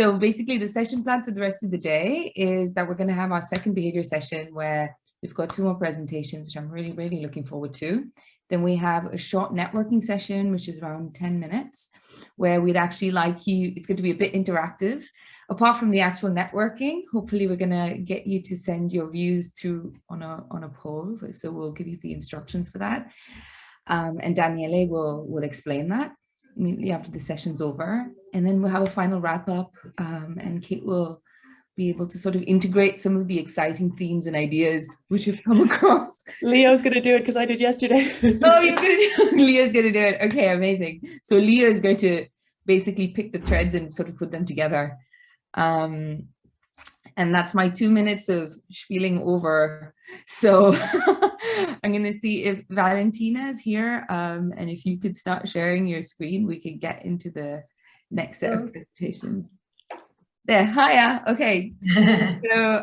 So basically the session plan for the rest of the day is that we're going to have our second behavior session where we've got 2 more presentations, which I'm really, really looking forward to. Then we have a short networking session, which is around 10 minutes, where we'd actually like you, it's going to be a bit interactive. Apart from the actual networking, hopefully we're going to get you to send your views through on a poll. So we'll give you the instructions for that. And Daniele will explain that immediately after the session's over. And then we'll have a final wrap up, and Kate will be able to sort of integrate some of the exciting themes and ideas which have come across. Leo's going to do it because I did yesterday. Oh, you're going to do Leo's going to do it. Okay, amazing. So Leo is going to basically pick the threads and sort of put them together. And that's my 2 minutes of spieling over. So I'm going to see if Valentina is here. And if you could start sharing your screen, we could get into the next set of presentations. There, hiya. Okay. So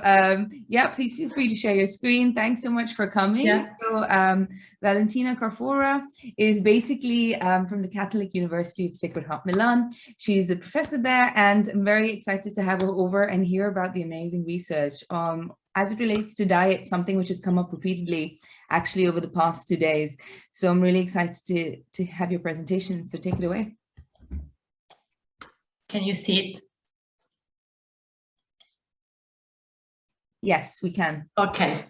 yeah, please feel free to share your screen. Thanks so much for coming. Yeah. So Valentina Carfora is basically from the Catholic University of Sacred Heart Milan. She's a professor there, and I'm very excited to have her over and hear about the amazing research as it relates to diet, something which has come up repeatedly actually over the past 2 days. So I'm really excited to have your presentation. So take it away. Can you see it? Yes, we can. Okay.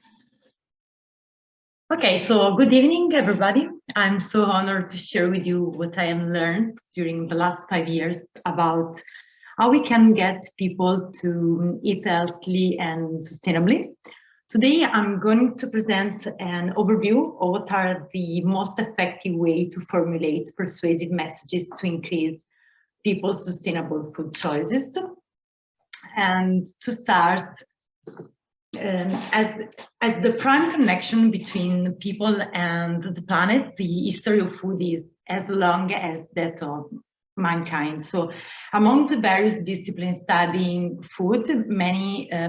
Okay, so good evening, everybody. I'm so honored to share with you what I have learned during the last 5 years about how we can get people to eat healthily and sustainably. Today, I'm going to present an overview of what are the most effective way to formulate persuasive messages to increase people's sustainable food choices. And to start, as the prime connection between people and the planet, the history of food is as long as that of mankind. So among the various disciplines studying food,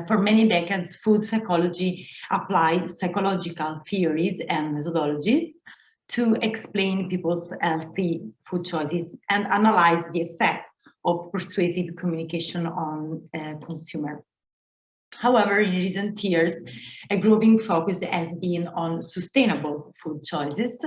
for many decades, food psychology applied psychological theories and methodologies to explain people's healthy food choices and analyze the effects of persuasive communication on consumer. However, in recent years, a growing focus has been on sustainable food choices.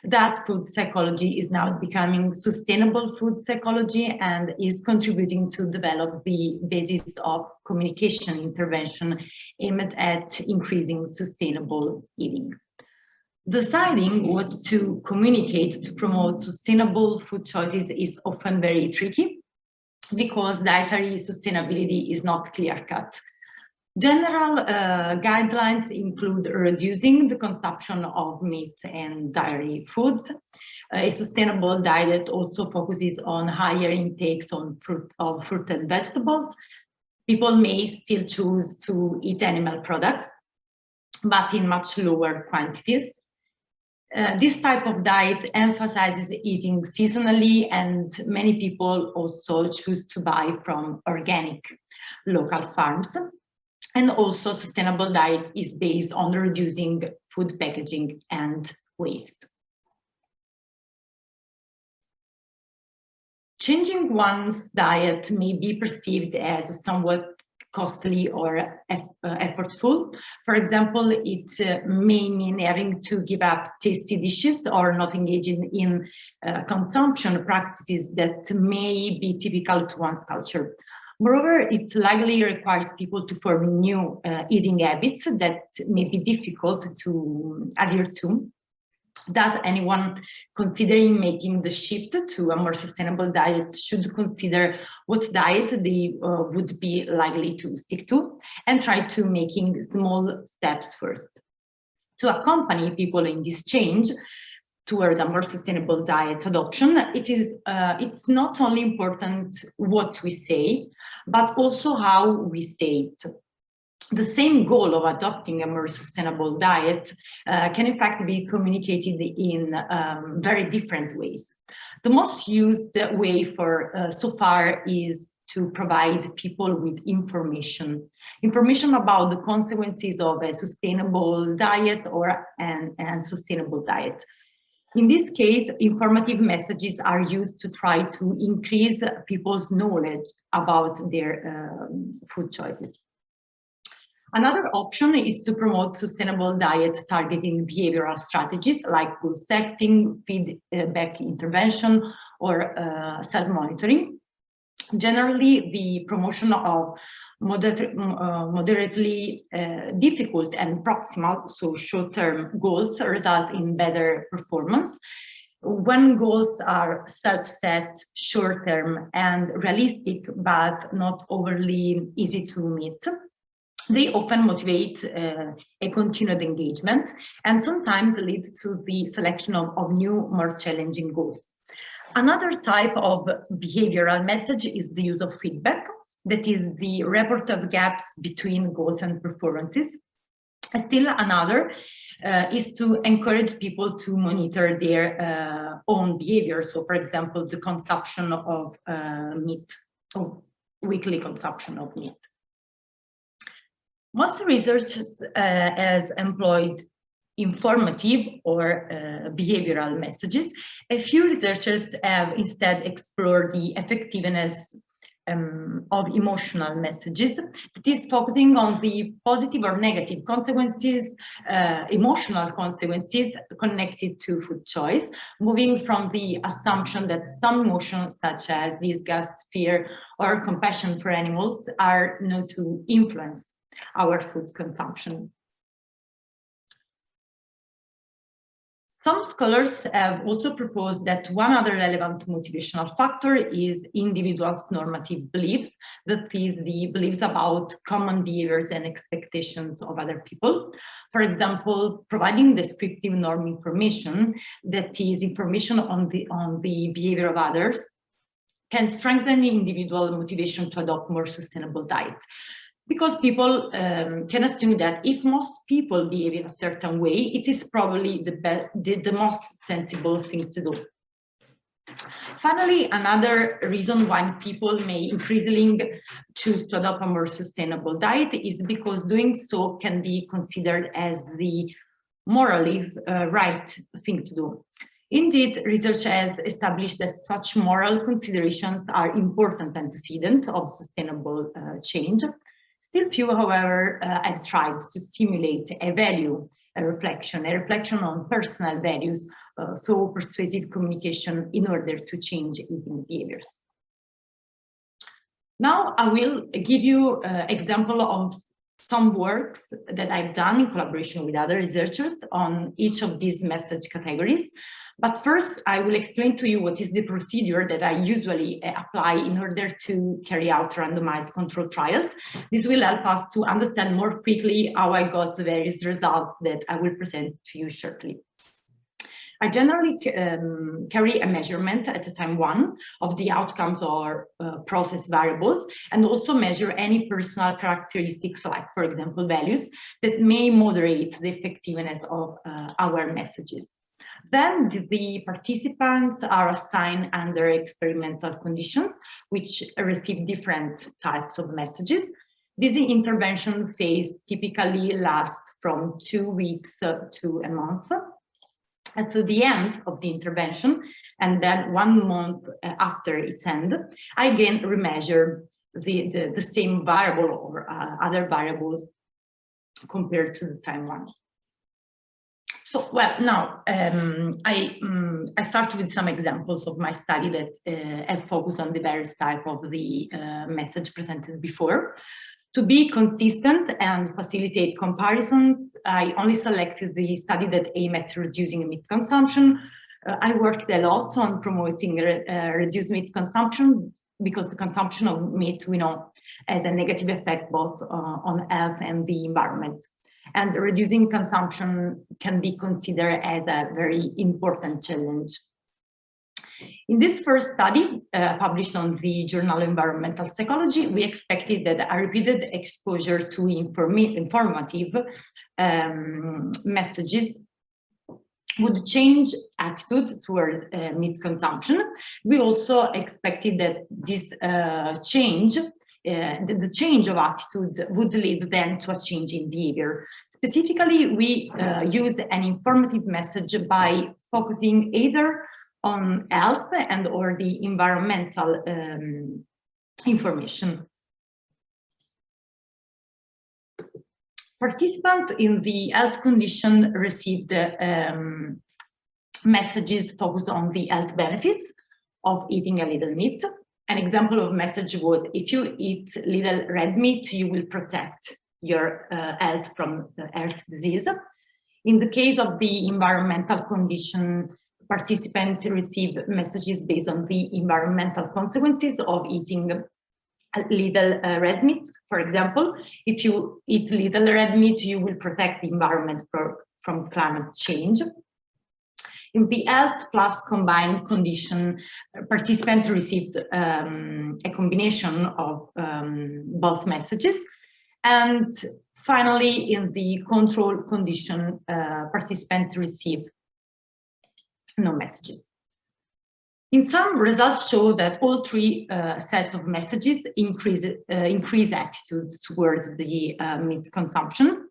That food psychology is now becoming sustainable food psychology and is contributing to develop the basis of communication intervention aimed at increasing sustainable eating. Deciding what to communicate to promote sustainable food choices is often very tricky because dietary sustainability is not clear-cut. General guidelines include reducing the consumption of meat and dairy foods. A sustainable diet also focuses on higher intakes of fruit and vegetables. People may still choose to eat animal products, but in much lower quantities. This type of diet emphasizes eating seasonally, and many people also choose to buy from organic local farms. And also, sustainable diet is based on reducing food packaging and waste. Changing one's diet may be perceived as somewhat costly or effortful. For example, it may mean having to give up tasty dishes or not engaging in consumption practices that may be typical to one's culture. Moreover, it likely requires people to form new eating habits that may be difficult to adhere to. Thus, anyone considering making the shift to a more sustainable diet should consider what diet they would be likely to stick to and try to making small steps first. To accompany people in this change towards a more sustainable diet adoption, it's not only important what we say, but also how we say it. The same goal of adopting a more sustainable diet can in fact be communicated in very different ways. The most used way for so far is to provide people with information about the consequences of a sustainable diet or an unsustainable diet. In this case, informative messages are used to try to increase people's knowledge about their food choices. Another option is to promote sustainable diet targeting behavioral strategies like goal setting, feedback intervention, or self-monitoring. Generally, the promotion of moderately difficult and proximal, so short-term goals result in better performance. When goals are self-set, short-term, and realistic, but not overly easy to meet, they often motivate a continued engagement and sometimes lead to the selection of new, more challenging goals. Another type of behavioral message is the use of feedback, that is the report of gaps between goals and performances. Still another is to encourage people to monitor their own behavior. So, for example, the consumption of meat, or weekly consumption of meat. Most research has employed informative or behavioral messages. A few researchers have instead explored the effectiveness of emotional messages, that is focusing on the positive or negative consequences, emotional consequences connected to food choice, moving from the assumption that some emotions such as disgust, fear, or compassion for animals are known to influence our food consumption. Some scholars have also proposed that one other relevant motivational factor is individuals' normative beliefs, that is, the beliefs about common behaviors and expectations of other people. For example, providing descriptive norm information, that is, information on the behavior of others, can strengthen the individual motivation to adopt more sustainable diet. Because people can assume that if most people behave in a certain way, it is probably the most sensible thing to do. Finally, another reason why people may increasingly choose to adopt a more sustainable diet is because doing so can be considered as the morally right thing to do. Indeed, research has established that such moral considerations are important antecedents of sustainable change. Still few, however, have tried to stimulate a reflection on personal values, so persuasive communication in order to change eating behaviors. Now I will give you an example of some works that I've done in collaboration with other researchers on each of these message categories. But first, I will explain to you what is the procedure that I usually apply in order to carry out randomized control trials. This will help us to understand more quickly how I got the various results that I will present to you shortly. I generally carry a measurement at time 1 of the outcomes or process variables, and also measure any personal characteristics, like, for example, values that may moderate the effectiveness of our messages. Then the participants are assigned under experimental conditions, which receive different types of messages. This intervention phase typically lasts from 2 weeks to a month. At the end of the intervention, and then 1 month after its end, I again remeasure the same variable or other variables compared to the time 1. So, well, now I start with some examples of my study that have focused on the various types of the message presented before. To be consistent and facilitate comparisons, I only selected the study that aimed at reducing meat consumption. I worked a lot on promoting reduced meat consumption, because the consumption of meat, we know, has a negative effect both on health and the environment. And reducing consumption can be considered as a very important challenge. In this first study, published on the journal Environmental Psychology, we expected that a repeated exposure to informative messages would change attitude towards meat consumption. We also expected that this change the change of attitude would lead then to a change in behavior. Specifically, we use an informative message by focusing either on health and or the environmental information. Participants in the health condition received messages focused on the health benefits of eating a little meat. An example of message was, if you eat little red meat, you will protect your health from heart disease. In the case of the environmental condition, participants receive messages based on the environmental consequences of eating a little red meat. For example, if you eat little red meat, you will protect the environment from climate change. In the health plus combined condition, participants received a combination of both messages. And finally, in the control condition, participants received no messages. In some, results show that all three sets of messages increase attitudes towards the meat consumption.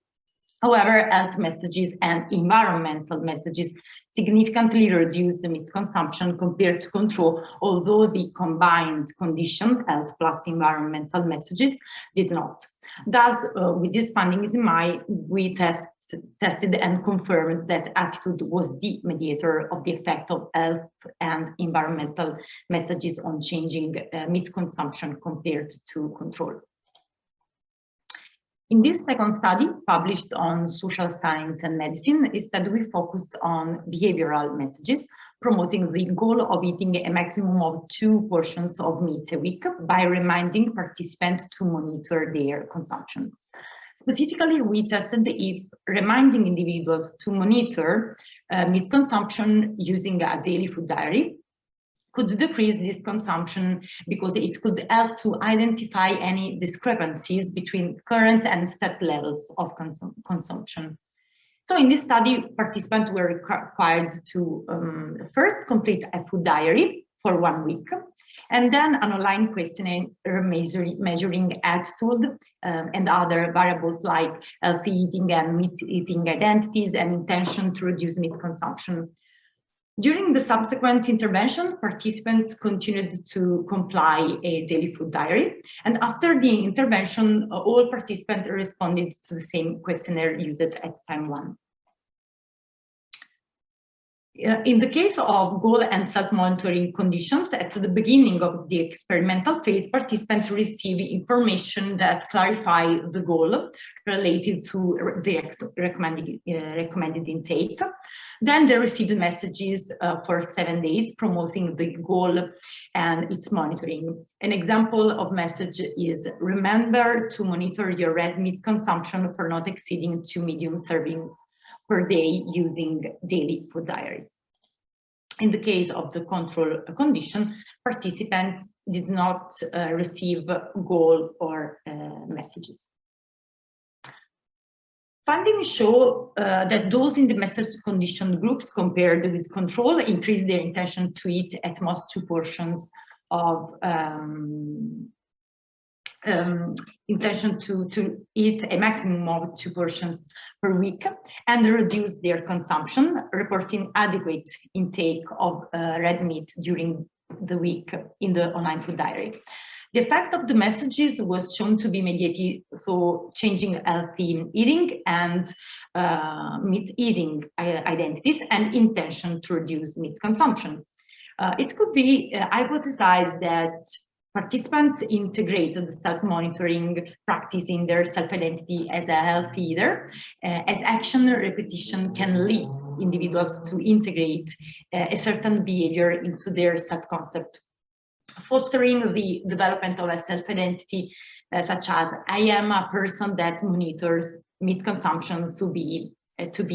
However, health messages and environmental messages significantly reduce the meat consumption compared to control, although the combined condition, health plus environmental messages, did not. Thus, with these findings in mind, we tested and confirmed that attitude was the mediator of the effect of health and environmental messages on changing meat consumption compared to control. In this second study, published on Social Science and Medicine, instead we focused on behavioral messages, promoting the goal of eating a maximum of 2 portions of meat a week by reminding participants to monitor their consumption. Specifically, we tested if reminding individuals to monitor meat consumption using a daily food diary could decrease this consumption, because it could help to identify any discrepancies between current and set levels of consumption. So in this study, participants were required to first complete a food diary for 1 week, and then an online questionnaire measuring attitude and other variables like healthy eating and meat eating identities and intention to reduce meat consumption. During the subsequent intervention, participants continued to comply a daily food diary, and after the intervention, all participants responded to the same questionnaire used at time 1. In the case of goal and self-monitoring conditions, at the beginning of the experimental phase, participants receive information that clarify the goal related to the recommended intake. Then they received messages for 7 days promoting the goal and its monitoring. An example of message is, remember to monitor your red meat consumption for not exceeding 2 medium servings per day using daily food diaries. In the case of the control condition, participants did not receive goal or messages. Findings show that those in the message condition groups compared with control increased their intention to eat at most 2 portions of intention to eat a maximum of 2 portions per week, and reduce their consumption, reporting adequate intake of red meat during the week in the online food diary. The effect of the messages was shown to be mediated through changing healthy eating and meat eating identities and intention to reduce meat consumption. It could be hypothesized that participants integrated the self-monitoring practice in their self-identity as a healthy eater, as action repetition can lead individuals to integrate a certain behavior into their self-concept, fostering the development of a self-identity such as, I am a person that monitors meat consumption to be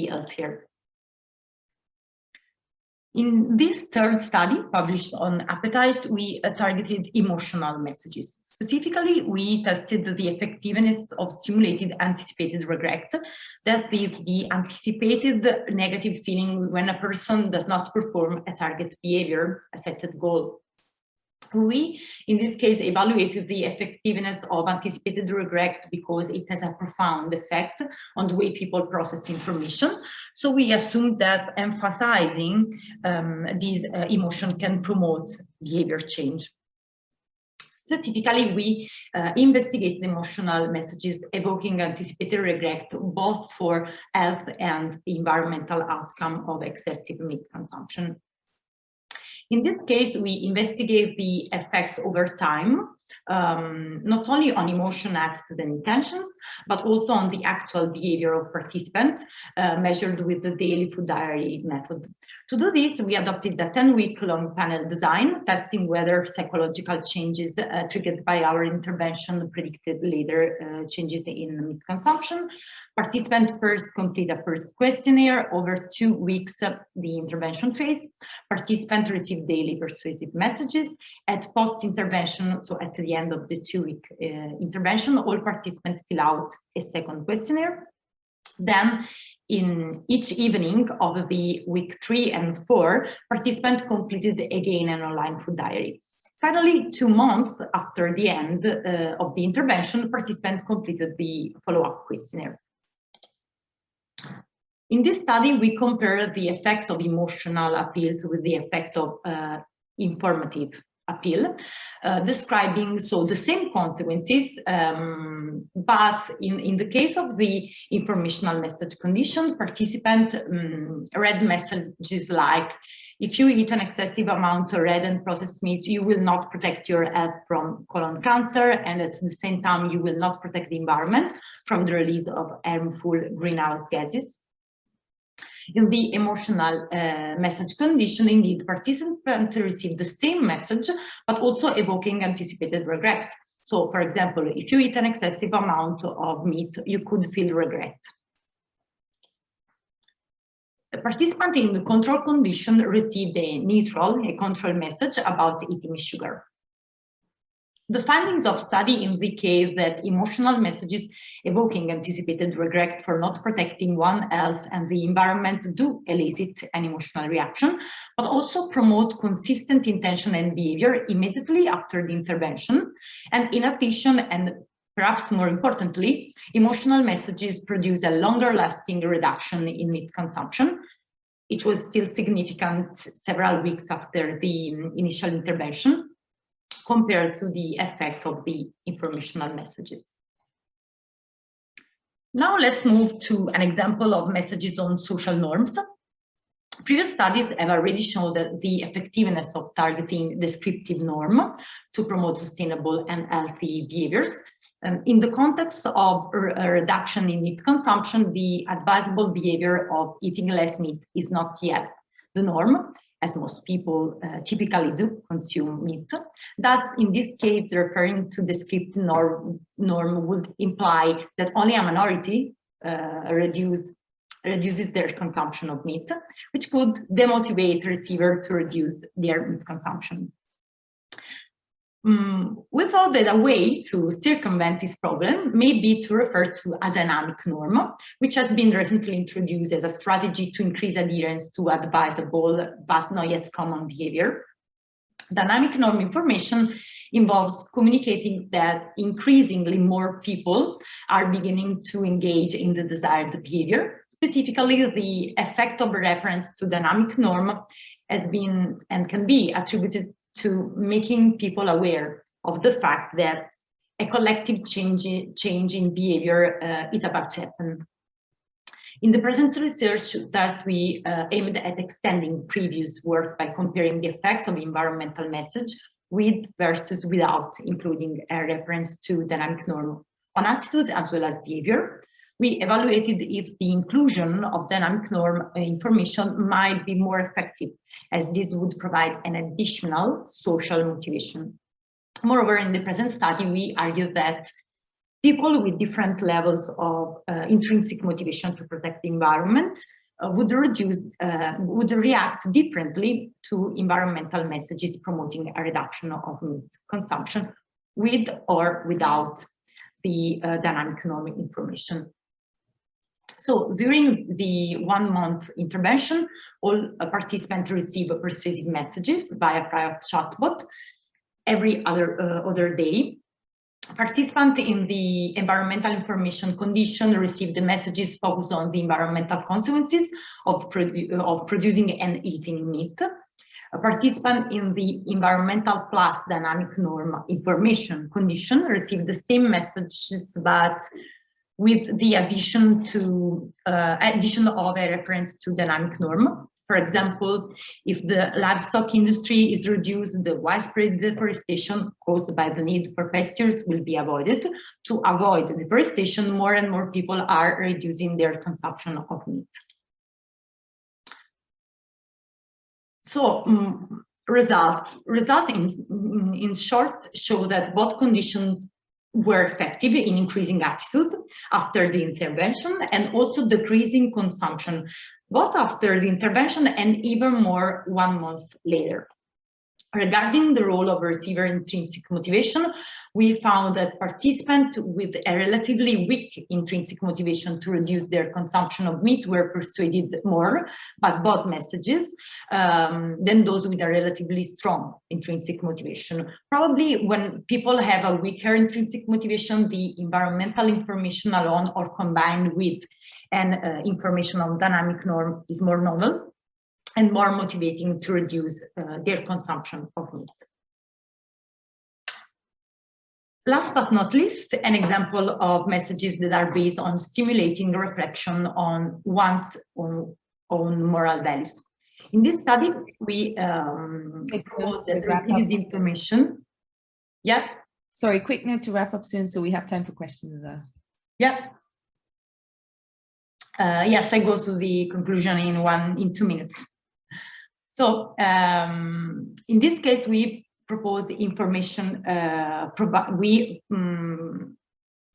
healthier. In this third study, published on appetite, we targeted emotional messages. Specifically, we tested the effectiveness of simulated anticipated regret, that is the anticipated negative feeling when a person does not perform a target behavior, a set goal. We, in this case, evaluated the effectiveness of anticipated regret because it has a profound effect on the way people process information. So we assumed that emphasizing this emotion can promote behavior change. So typically, we investigate emotional messages evoking anticipated regret, both for health and the environmental outcome of excessive meat consumption. In this case, we investigate the effects over time, not only on emotion, actions, and intentions, but also on the actual behavior of participants measured with the daily food diary method. To do this, we adopted a 10-week-long panel design, testing whether psychological changes triggered by our intervention predicted later changes in meat consumption. Participants first complete a first questionnaire. Over 2 weeks, the intervention phase. Participants receive daily persuasive messages. At post-intervention, so at the end of the 2-week intervention, all participants fill out a second questionnaire. Then, in each evening of the week 3 and 4, participants completed again an online food diary. Finally, 2 months after the end of the intervention, participants completed the follow-up questionnaire. In this study, we compared the effects of emotional appeals with the effect of informative appeal, describing the same consequences, but in the case of the informational message condition, participants read messages like, if you eat an excessive amount of red and processed meat, you will not protect your health from colon cancer, and at the same time, you will not protect the environment from the release of harmful greenhouse gases. In the emotional message condition, indeed, participants receive the same message, but also evoking anticipated regret. So, for example, if you eat an excessive amount of meat, you could feel regret. The participant in the control condition received a neutral, a control message about eating sugar. The findings of study indicate that emotional messages evoking anticipated regret for not protecting one else and the environment do elicit an emotional reaction, but also promote consistent intention and behavior immediately after the intervention. And in addition, and perhaps more importantly, emotional messages produce a longer lasting reduction in meat consumption. It was still significant several weeks after the initial intervention, compared to the effects of the informational messages. Now let's move to an example of messages on social norms. Previous studies have already shown that the effectiveness of targeting descriptive norm to promote sustainable and healthy behaviors. In the context of a reduction in meat consumption, the advisable behavior of eating less meat is not yet the norm, as most people typically do consume meat. That, in this case, referring to the descriptive norm would imply that only a minority reduces their consumption of meat, which could demotivate receivers to reduce their meat consumption. We thought that a way to circumvent this problem may be to refer to a dynamic norm, which has been recently introduced as a strategy to increase adherence to advisable but not yet common behavior. Dynamic norm information involves communicating that increasingly more people are beginning to engage in the desired behavior. Specifically, the effect of reference to dynamic norm has been and can be attributed to making people aware of the fact that a collective change in behavior is about to happen. In the present research, thus, we aimed at extending previous work by comparing the effects of environmental message with versus without including a reference to dynamic norm on attitude as well as behavior. We evaluated if the inclusion of dynamic norm information might be more effective, as this would provide an additional social motivation. Moreover, in the present study, we argued that people with different levels of intrinsic motivation to protect the environment would react differently to environmental messages promoting a reduction of meat consumption with or without the dynamic norm information. So during the 1-month intervention, all participants receive persuasive messages via private chatbot. every other day. Participants in the environmental information condition received the messages focused on the environmental consequences of producing and eating meat. A participant in the environmental plus dynamic norm information condition received the same messages, but with the addition of a reference to dynamic norm. For example, if the livestock industry is reduced, the widespread deforestation caused by the need for pastures will be avoided. To avoid deforestation, more and more people are reducing their consumption of meat. So results in short show that both conditions were effective in increasing attitude after the intervention and also decreasing consumption, both after the intervention and even more 1 month later. Regarding the role of receiver intrinsic motivation, we found that participants with a relatively weak intrinsic motivation to reduce their consumption of meat were persuaded more by both messages than those with a relatively strong intrinsic motivation. Probably when people have a weaker intrinsic motivation, the environmental information alone or combined with an information on dynamic norm is more novel and more motivating to reduce their consumption of meat. Last but not least, an example of messages that are based on stimulating reflection on one's own moral values. In this study, we proposed that repeated information. Yeah. Sorry, quick note to wrap up soon so we have time for questions as well. Yeah. Yes, I go to the conclusion in 2 minutes. So in this case, we propose the information, we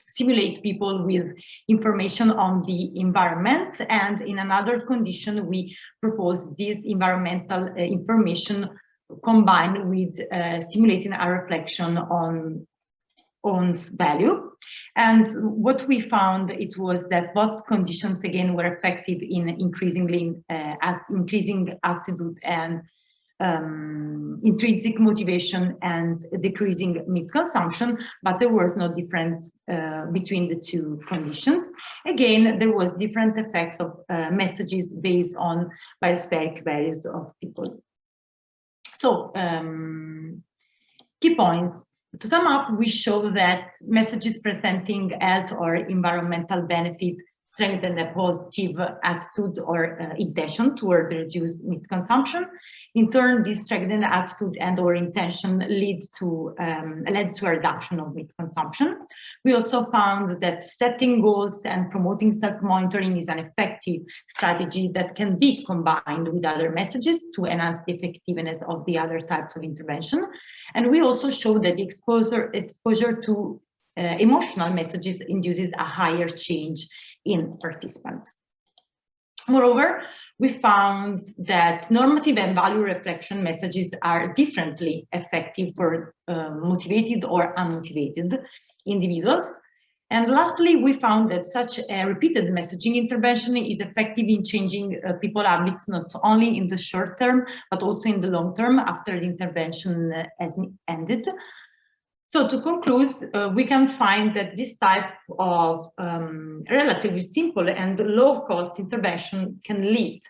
simulate people with information on the environment, and in another condition, we propose this environmental information combined with stimulating a reflection on one's value. And what we found, it was that both conditions again were effective in increasing attitude and intrinsic motivation and decreasing meat consumption, but there was no difference between the two conditions. Again, there was different effects of messages based on biospheric values of people. So key points. To sum up, we show that messages presenting health or environmental benefit strengthen a positive attitude or intention toward reduced meat consumption. In turn, this strengthened attitude and or intention led to a reduction of meat consumption. We also found that setting goals and promoting self-monitoring is an effective strategy that can be combined with other messages to enhance the effectiveness of the other types of intervention. And we also show that the exposure to emotional messages induces a higher change in participants. Moreover, we found that normative and value reflection messages are differently effective for motivated or unmotivated individuals. And lastly, we found that such a repeated messaging intervention is effective in changing people's habits, not only in the short term, but also in the long term after the intervention has ended. So to conclude, we can find that this type of relatively simple and low-cost intervention can lead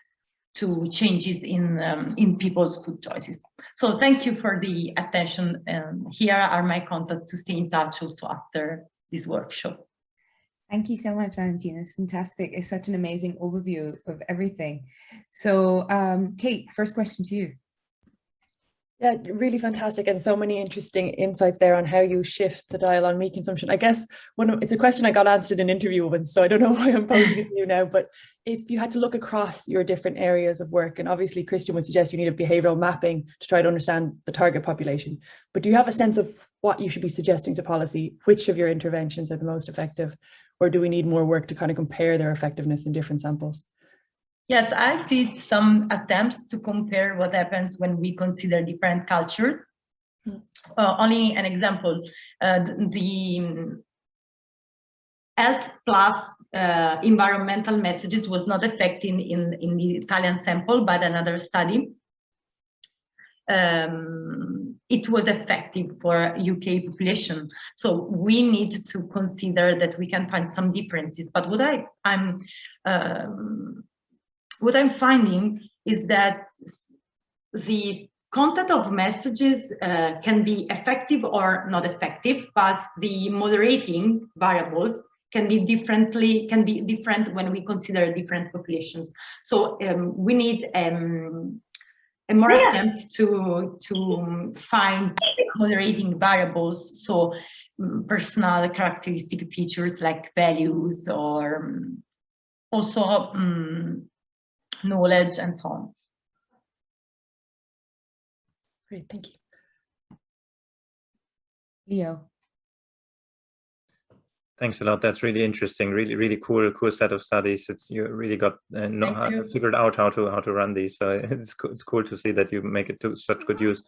to changes in people's food choices. So thank you for the attention. Here are my contacts to stay in touch also after this workshop. Thank you so much, Valentina. It's fantastic. It's such an amazing overview of everything. So Kate, first question to you. Yeah, really fantastic, and so many interesting insights there on how you shift the dial on meat consumption. I guess it's a question I got answered in an interview once, so I don't know why I'm posing it to you now, but if you had to look across your different areas of work, and obviously Christian would suggest you need a behavioural mapping to try to understand the target population, but do you have a sense of what you should be suggesting to policy? Which of your interventions are the most effective, or do we need more work to kind of compare their effectiveness in different samples? Yes, I did some attempts to compare what happens when we consider different cultures. Only an example, the health plus environmental messages was not effective in the Italian sample, but another study. it was effective for UK population. So we need to consider that we can find some differences. But what I'm finding is that the content of messages can be effective or not effective, but the moderating variables can be different when we consider different populations. So we need a more attempt to find moderating variables. So personal characteristic features like values, or also knowledge and so on. Great, thank you. Leo. Thanks a lot. That's really interesting. Really cool set of studies. You really got figured out how to run these. So it's cool to see that you make it to such good use.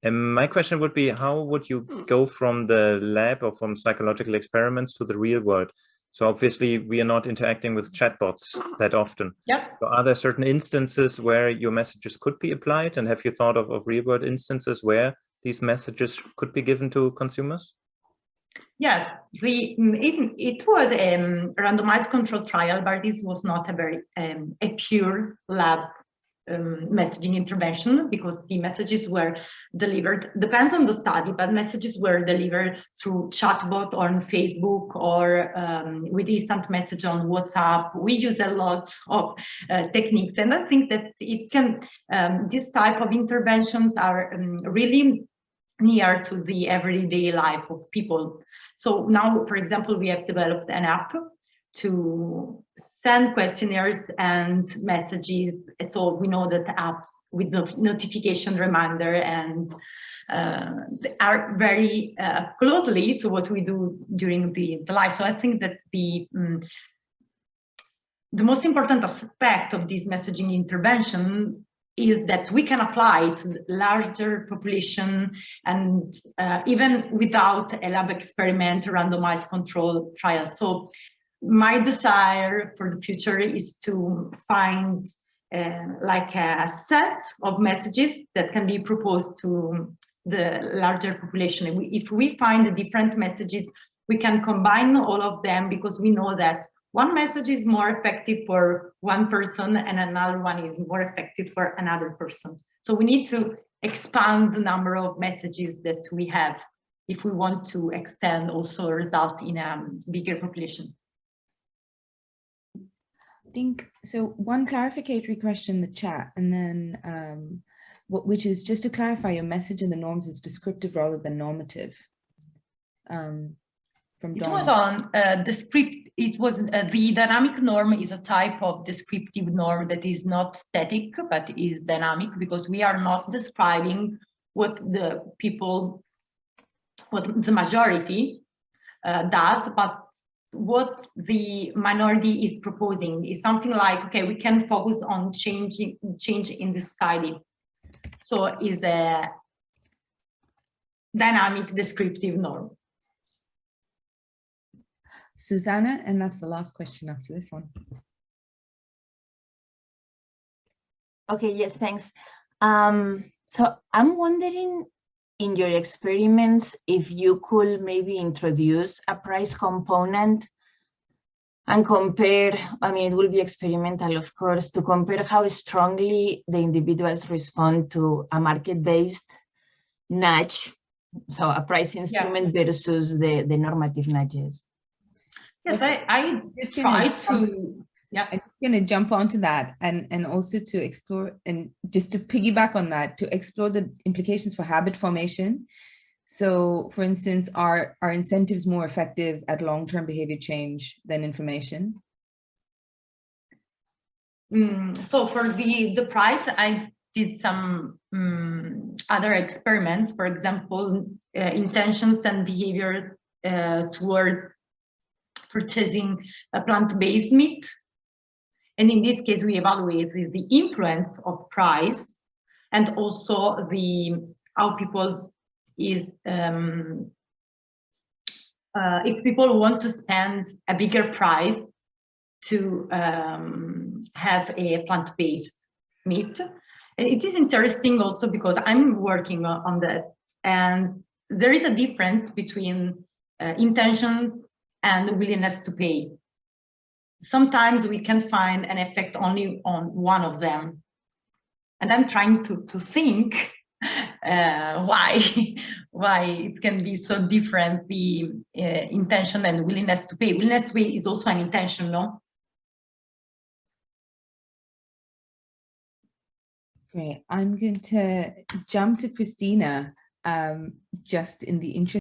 And my question would be, how would you go from the lab or from psychological experiments to the real world? So obviously we are not interacting with chatbots that often. Yep. So are there certain instances where your messages could be applied? And have you thought of real world instances where these messages could be given to consumers? Yes, it was a randomized control trial, but this was not a very a pure lab messaging intervention, because the messages were delivered, depends on the study, but messages were delivered through chatbot on Facebook, or with instant message on WhatsApp. We used a lot of techniques, and I think that it can, this type of interventions are really near to the everyday life of people. So now, for example, we have developed an app to send questionnaires and messages. So we know that the apps with the notification reminder and are very closely to what we do during the life. So I think that the most important aspect of this messaging intervention is that we can apply to the larger population, and even without a lab experiment, randomized control trial. So my desire for the future is to find like a set of messages that can be proposed to the larger population. If we find different messages, we can combine all of them, because we know that one message is more effective for one person and another one is more effective for another person. So we need to expand the number of messages that we have if we want to extend also results in a bigger population. I think so. One clarificatory question in the chat, and then which is just to clarify, your message in the norms is descriptive rather than normative. From it Dawn. was on the script. It was the dynamic norm is a type of descriptive norm that is not static but is dynamic, because we are not describing what the people, what the majority does, but what the minority is proposing is something like, okay, we can focus on change in the society. So is a dynamic descriptive norm. Susanna, and that's the last question after this one. Okay, yes, thanks. So I'm wondering, in your experiments, if you could maybe introduce a price component and compare, I mean, it will be experimental, of course, to compare how strongly the individuals respond to a market-based nudge, so a price instrument versus the normative nudges. Yes, I try to, I'm going to jump onto that and also to explore, and just to piggyback on that, to explore the implications for habit formation. So for instance, are incentives more effective at long-term behavior change than information? So for the price, I did some other experiments, for example, intentions and behavior towards purchasing a plant-based meat. And in this case, we evaluated the influence of price and also how people is, if people want to spend a bigger price to have a plant-based meat. And it is interesting also because I'm working on that And there is a difference between intentions and the willingness to pay. Sometimes we can find an effect only on one of them. And I'm trying to think why it can be so different, the intention and willingness to pay. Willingness to pay is also an intention, no? Great. I'm going to jump to Christina, just in the interest